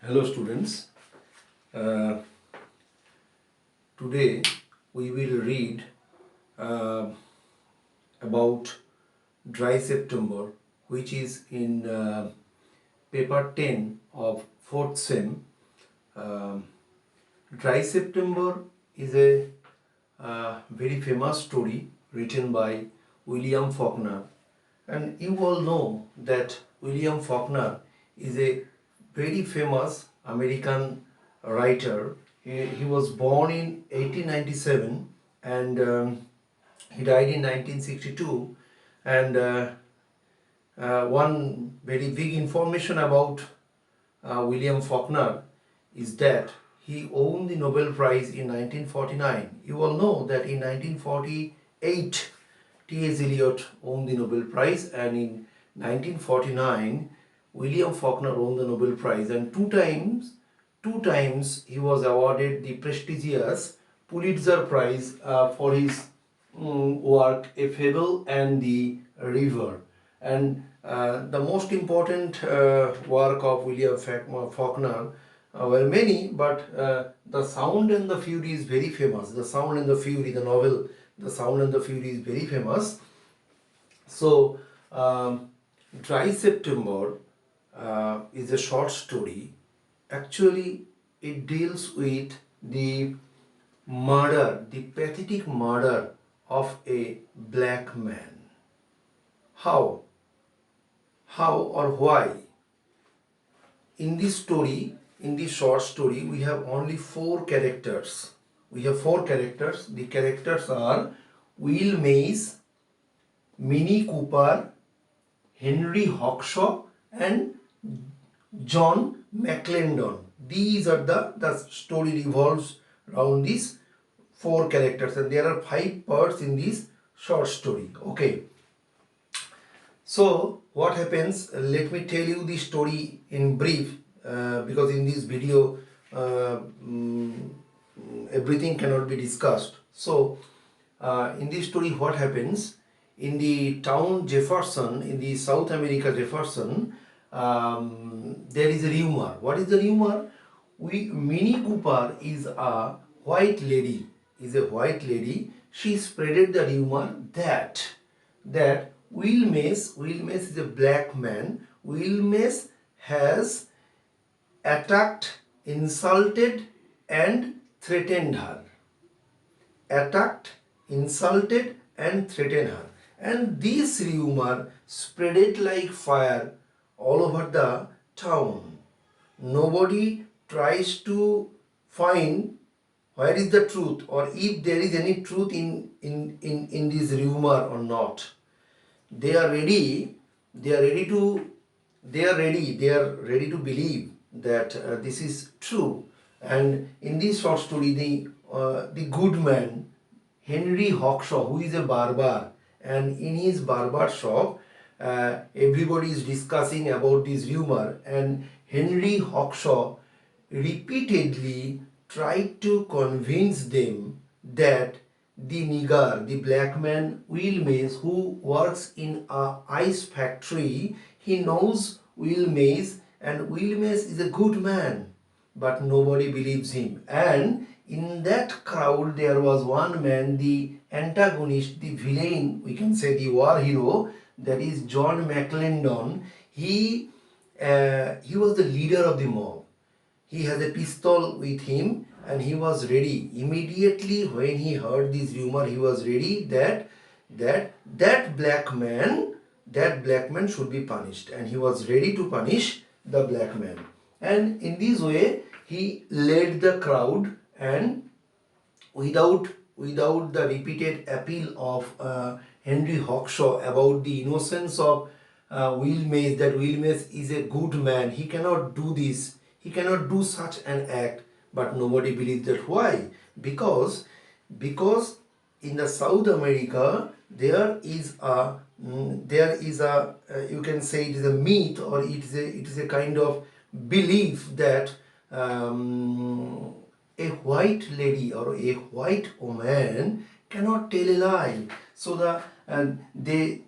Hello students. Uh, Today we will read uh, about Dry September, which is in paper 10 of 4th sem. Um Dry September is a very famous story written by William Faulkner, and you all know that William Faulkner is a very famous American writer. He was born in 1897 and he died in 1962. And one very big information about William Faulkner is that he won the Nobel Prize in 1949. You all know that in 1948 T.S. Eliot won the Nobel Prize, and in 1949 William Faulkner won the Nobel Prize, and two times he was awarded the prestigious Pulitzer Prize for his work A Fable and the River. And the most important work of William Faulkner were many, but The Sound and the Fury is very famous. The Sound and the Fury, the novel The Sound and the Fury is very famous. So, Dry September is a short story. Actually, it deals with the murder, the pathetic murder of a black man. How? How or why? In this story, in this short story, we have only four characters. We have four characters. The characters are Will Mays, Minnie Cooper, Henry Hawkshaw, and John McClendon. These are the story revolves around these four characters, and there are 5 parts in this short story. Okay. So what happens? Let me tell you the story in brief, because in this video everything cannot be discussed. So in this story, what happens in the town Jefferson, in the South America Jefferson, there is a rumor. What is the rumor? Minnie Cooper is a white lady. She spreaded the rumor that Will Mays is a black man. Will Mays has attacked, insulted, and threatened her. Attacked, insulted, and threatened her. And this rumor spreaded like fire all over the town. Nobody tries to find where is the truth, or if there is any truth in this rumor or not. They are ready to believe that this is true. And in this short story, the good man Henry Hawkshaw, who is a barber, and in his barber shop everybody is discussing about this rumor, and Henry Hawkshaw repeatedly tried to convince them that the nigger, the black man Will Mays, who works in a ice factory, he knows Will Mays, and Will Mays is a good man, but nobody believes him. And in that crowd there was one man, the antagonist, the villain, we can say the war hero, that is John McClendon. He was the leader of the mob. He has a pistol with him, and he was ready. Immediately when he heard this rumor, he was ready that black man should be punished, and he was ready to punish the black man. And in this way he led the crowd, and without the repeated appeal of Henry Hawkshaw about the innocence of Will Mays, that Will Mays is a good man, he cannot do this, he cannot do such an act. But nobody believes that. Why? Because in the South America there is a you can say it is a myth, or it is a kind of belief that a white lady or a white woman cannot tell a lie. So the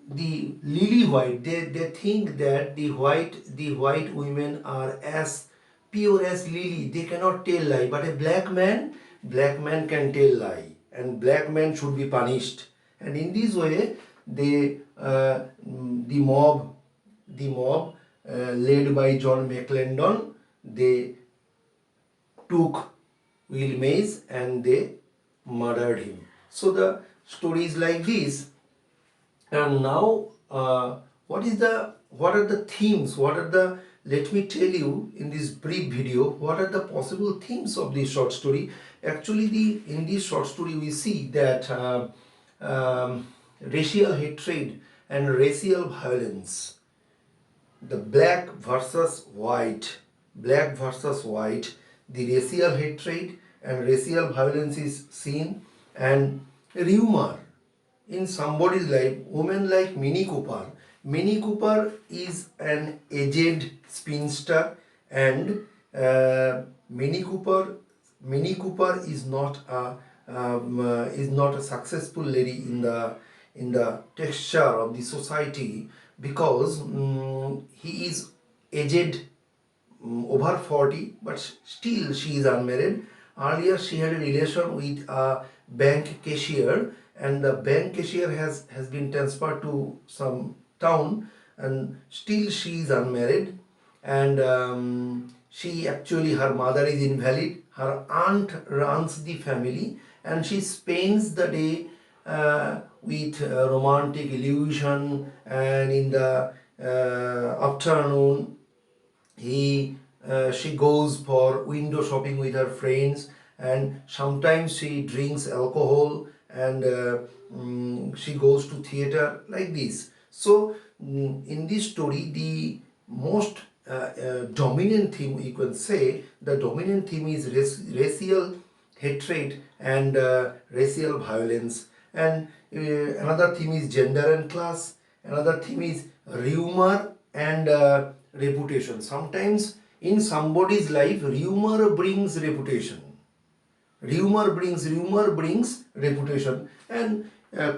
lily white, they think that the white women are as pure as lily, they cannot tell lie. But a black man can tell lie, and black man should be punished. And in this way, the mob led by John McClendon, they took Will Mays and they murdered him. So the story is like this. And now, what are the themes? Let me tell you in this brief video what are the possible themes of this short story. Actually, in this short story we see that racial hatred and racial violence, the black versus white, the racial hatred and racial violence is seen, and rumor in somebody's life. Women like Minnie Cooper. Minnie Cooper is an aged spinster, and Minnie Cooper is not a successful lady in the texture of the society, because he is aged, over 40, but still she is unmarried. Earlier she had a relation with a bank cashier, and the bank cashier has been transferred to some town, and still she is unmarried. And her mother is invalid, her aunt runs the family, and she spends the day with romantic illusion, and in the afternoon she goes for window shopping with her friends, and sometimes she drinks alcohol, and she goes to theater like this. So in this story, the most dominant theme, you can say the dominant theme is racial hatred and racial violence, and another theme is gender and class, another theme is rumor and reputation. Sometimes in somebody's life, rumor brings reputation. Rumor brings reputation, and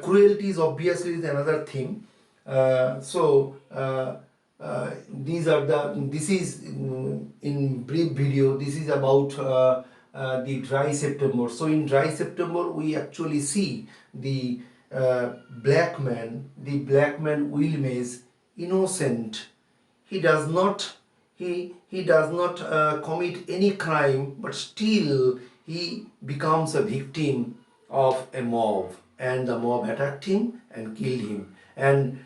cruelty is obviously another theme. This is in brief video. This is about the dry September. So in dry September, we actually see the black man Will Mays, innocent. He does not commit any crime, but still he becomes a victim of a mob, and the mob attacked him and killed him. And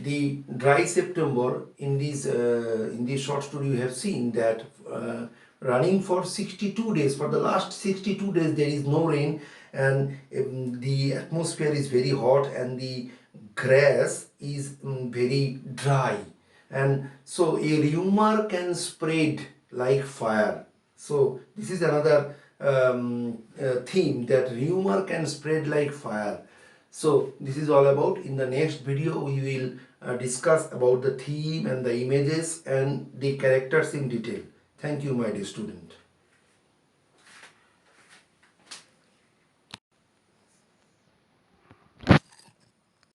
the dry September, in this short story you have seen that running for 62 days, for the last 62 days there is no rain, and the atmosphere is very hot, and the grass is very dry, and so a rumor can spread like fire. So this is another theme, that rumor can spread like fire. So this is all about. In the next video we will discuss about the theme and the images and the characters in detail. Thank you, my dear student.